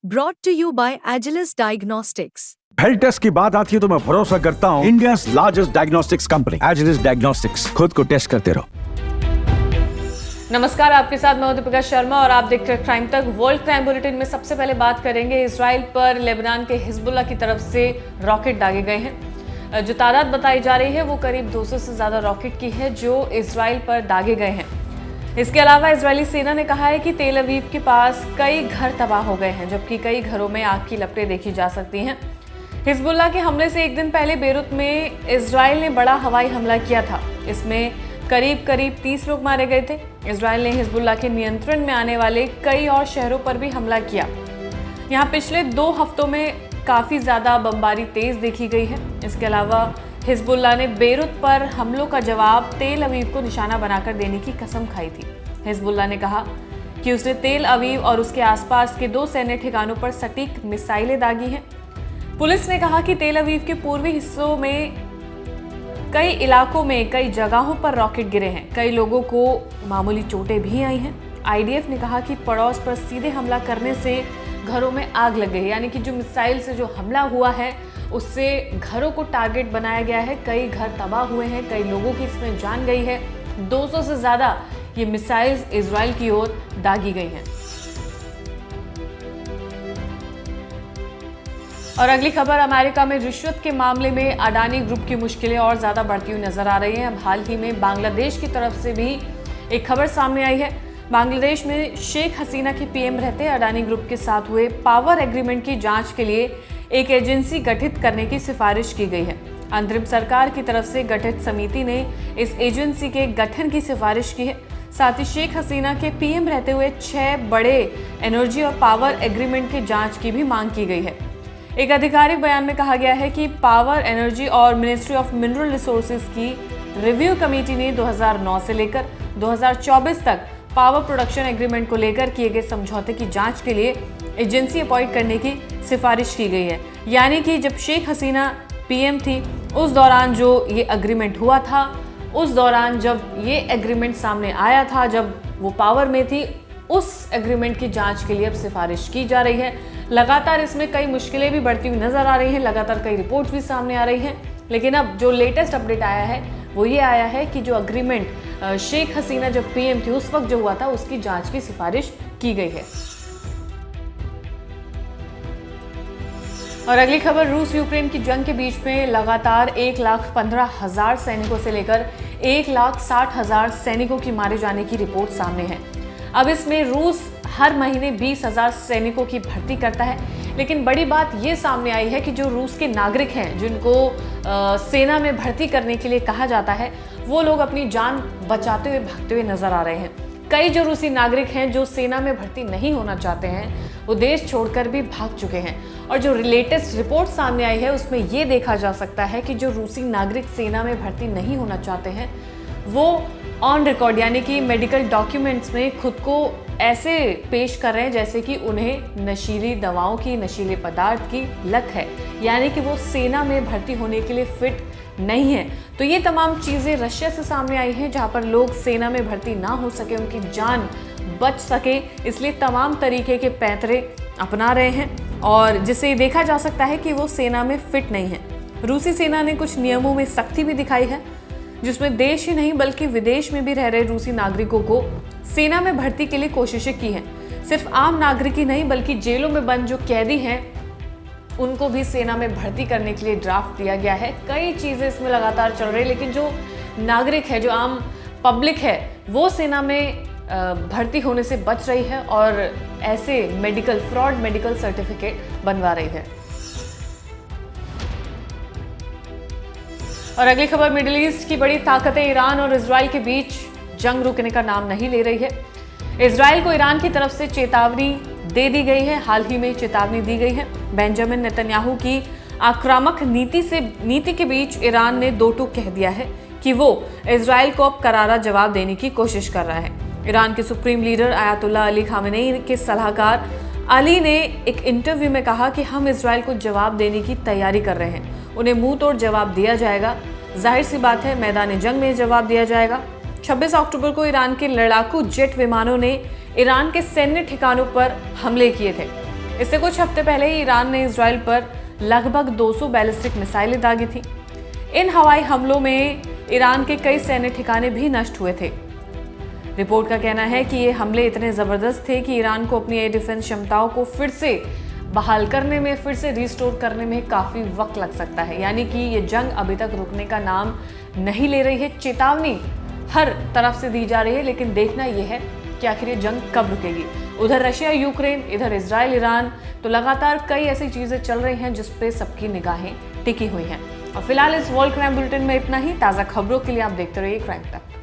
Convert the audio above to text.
Brought to you by Agilus Diagnostics. Health test की बात आती है तो मैं भरोसा करता हूँ India's largest diagnostics company Agilus diagnostics. खुद को टेस्ट करते रहो। नमस्कार, आपके साथ मैं दीपिका शर्मा और आप देख रहे हैं क्राइम तक। वर्ल्ड क्राइम बुलेटिन में सबसे पहले बात करेंगे इजराइल पर लेबनान के हिजबुल्लाह की तरफ से रॉकेट दागे गए हैं। जो तादाद बताई जा रही है वो करीब 200 से ज्यादा रॉकेट की है जो इजराइल पर दागे गए हैं। इसके अलावा इजरायली सेना ने कहा है कि तेल अवीव के पास कई घर तबाह हो गए हैं, जबकि कई घरों में आग की लपटें देखी जा सकती हैं। हिजबुल्लाह के हमले से एक दिन पहले बेरूत में इजराइल ने बड़ा हवाई हमला किया था। इसमें करीब 30 लोग मारे गए थे। इजराइल ने हिजबुल्लाह के नियंत्रण में आने वाले कई और शहरों पर भी हमला किया। यहाँ पिछले 2 हफ्तों में काफ़ी ज़्यादा बमबारी तेज़ देखी गई है। इसके अलावा हिजबुल्लाह ने बेरूत पर हमलों का जवाब तेल अवीव को निशाना बनाकर देने की कसम खाई थी। हिजबुल्लाह ने कहा कि उसने तेल अवीव और उसके आसपास के 2 सैन्य ठिकानों पर सटीक मिसाइलें दागी हैं। पुलिस ने कहा कि तेल अवीव के पूर्वी हिस्सों में कई इलाकों में कई जगहों पर रॉकेट गिरे हैं। कई लोगों को मामूली चोटें भी आई हैं। आईडीएफ ने कहा कि पड़ोस पर सीधे हमला करने से घरों में आग लग गई, यानी कि जो मिसाइल से जो हमला हुआ है उससे घरों को टारगेट बनाया गया है। कई घर तबाह हुए हैं, कई लोगों की इसमें जान गई है। 200 से ज़्यादा ये मिसाइल्स इजराइल की ओर दागी गई हैं। और अगली खबर, अमेरिका में रिश्वत के मामले में अडानी ग्रुप की मुश्किलें और ज़्यादा बढ़ती हुई नजर आ रही हैं। अब हाल ही में बांग्लादेश की तरफ से भी एक खबर सामने आई है। बांग्लादेश में शेख हसीना के पीएम रहते अडानी ग्रुप के साथ हुए पावर एग्रीमेंट की जांच के लिए एक एजेंसी गठित करने की सिफारिश की गई है। अंतरिम सरकार की तरफ से गठित समिति ने इस एजेंसी के गठन की सिफारिश की है। साथ ही शेख हसीना के पीएम रहते हुए 6 बड़े एनर्जी और पावर एग्रीमेंट की जांच की भी मांग की गई है। एक आधिकारिक बयान में कहा गया है कि पावर, एनर्जी और मिनिस्ट्री ऑफ मिनरल रिसोर्सेज की रिव्यू कमेटी ने 2009 से लेकर 2024 तक पावर प्रोडक्शन एग्रीमेंट को लेकर किए गए समझौते की जांच के लिए एजेंसी अपॉइंट करने की सिफारिश की गई है। यानी कि जब शेख हसीना पीएम थी उस दौरान जो ये एग्रीमेंट हुआ था, उस दौरान जब ये एग्रीमेंट सामने आया था, जब वो पावर में थी, उस एग्रीमेंट की जांच के लिए अब सिफारिश की जा रही है। लगातार इसमें कई मुश्किलें भी बढ़ती हुई नजर आ रही हैं, लगातार कई रिपोर्ट्स भी सामने आ रही हैं। लेकिन अब जो लेटेस्ट अपडेट आया है वो ये आया है कि जो एग्रीमेंट शेख हसीना जब पीएम थी उस वक्त जो हुआ था उसकी जांच की सिफारिश की गई है। और अगली खबर, रूस यूक्रेन की जंग के बीच में लगातार 1,15,000 सैनिकों से लेकर 1,60,000 सैनिकों की मारे जाने की रिपोर्ट सामने है। अब इसमें रूस हर महीने 20,000 सैनिकों की भर्ती करता है। लेकिन बड़ी बात ये सामने आई है कि जो रूस के नागरिक हैं जिनको सेना में भर्ती करने के लिए कहा जाता है, वो लोग अपनी जान बचाते हुए भागते हुए नजर आ रहे हैं। कई जो रूसी नागरिक हैं जो सेना में भर्ती नहीं होना चाहते हैं वो देश छोड़कर भी भाग चुके हैं। और जो लेटेस्ट रिपोर्ट सामने आई है उसमें ये देखा जा सकता है कि जो रूसी नागरिक सेना में भर्ती नहीं होना चाहते हैं वो ऑन रिकॉर्ड, यानी कि मेडिकल डॉक्यूमेंट्स में खुद को ऐसे पेश कर रहे हैं जैसे कि उन्हें नशीली दवाओं की, नशीले पदार्थ की लत है, यानी कि वो सेना में भर्ती होने के लिए फिट नहीं है। तो ये तमाम चीज़ें रशिया से सामने आई हैं जहाँ पर लोग सेना में भर्ती ना हो सके, उनकी जान बच सके, इसलिए तमाम तरीके के पैंतरे अपना रहे हैं और जिससे देखा जा सकता है कि वो सेना में फिट नहीं है। रूसी सेना ने कुछ नियमों में सख्ती भी दिखाई है जिसमें देश ही नहीं बल्कि विदेश में भी रह रहे रूसी नागरिकों को सेना में भर्ती के लिए कोशिशें की हैं। सिर्फ आम नागरिक ही नहीं बल्कि जेलों में बंद जो कैदी हैं उनको भी सेना में भर्ती करने के लिए ड्राफ्ट दिया गया है। कई चीज़ें इसमें लगातार चल रही है, लेकिन जो नागरिक है, जो आम पब्लिक है, वो सेना में भर्ती होने से बच रही है और ऐसे फ्रॉड मेडिकल सर्टिफिकेट बनवा रही है। और अगली खबर, मिडिल ईस्ट की बड़ी ताकतें ईरान और इजराइल के बीच जंग रुकने का नाम नहीं ले रही है। इजराइल को ईरान की तरफ से चेतावनी दे दी गई है। हाल ही में चेतावनी दी गई है। बेंजामिन नेतन्याहू की आक्रामक नीति के बीच ईरान ने दो टूक कह दिया है कि वो इजराइल को अब करारा जवाब देने की कोशिश कर रहा है। ईरान के supreme leader Ayatollah Ali Khamenei के सलाहकार अली ने एक इंटरव्यू में कहा कि हम इजराइल को जवाब देने की तैयारी कर रहे हैं, उन्हें मुंह तोड़ जवाब दिया जाएगा। जाहिर सी बात है मैदान जंग में जवाब दिया जाएगा। 26 अक्टूबर को ईरान के लड़ाकू जेट विमानों ने ईरान के सैन्य ठिकानों पर हमले किए थे। इससे कुछ हफ्ते पहले ही ईरान ने इजराइल पर लगभग 200 बैलिस्टिक मिसाइलें दागी थी। इन हवाई हमलों में ईरान के कई सैन्य ठिकाने भी नष्ट हुए थे। रिपोर्ट का कहना है कि ये हमले इतने जबरदस्त थे कि ईरान को अपनी एयर डिफेंस क्षमताओं को फिर से बहाल करने में, फिर से रिस्टोर करने में काफी वक्त लग सकता है। यानी कि ये जंग अभी तक रुकने का नाम नहीं ले रही है। चेतावनी हर तरफ से दी जा रही है, लेकिन देखना यह है कि आखिर ये जंग कब रुकेगी। उधर रशिया यूक्रेन, इधर इजराइल ईरान, तो लगातार कई ऐसी चीजें चल रही हैं जिस पे सबकी निगाहें टिकी हुई हैं। और फिलहाल इस वर्ल्ड क्राइम बुलेटिन में इतना ही। ताज़ा खबरों के लिए आप देखते रहिए क्राइम तक।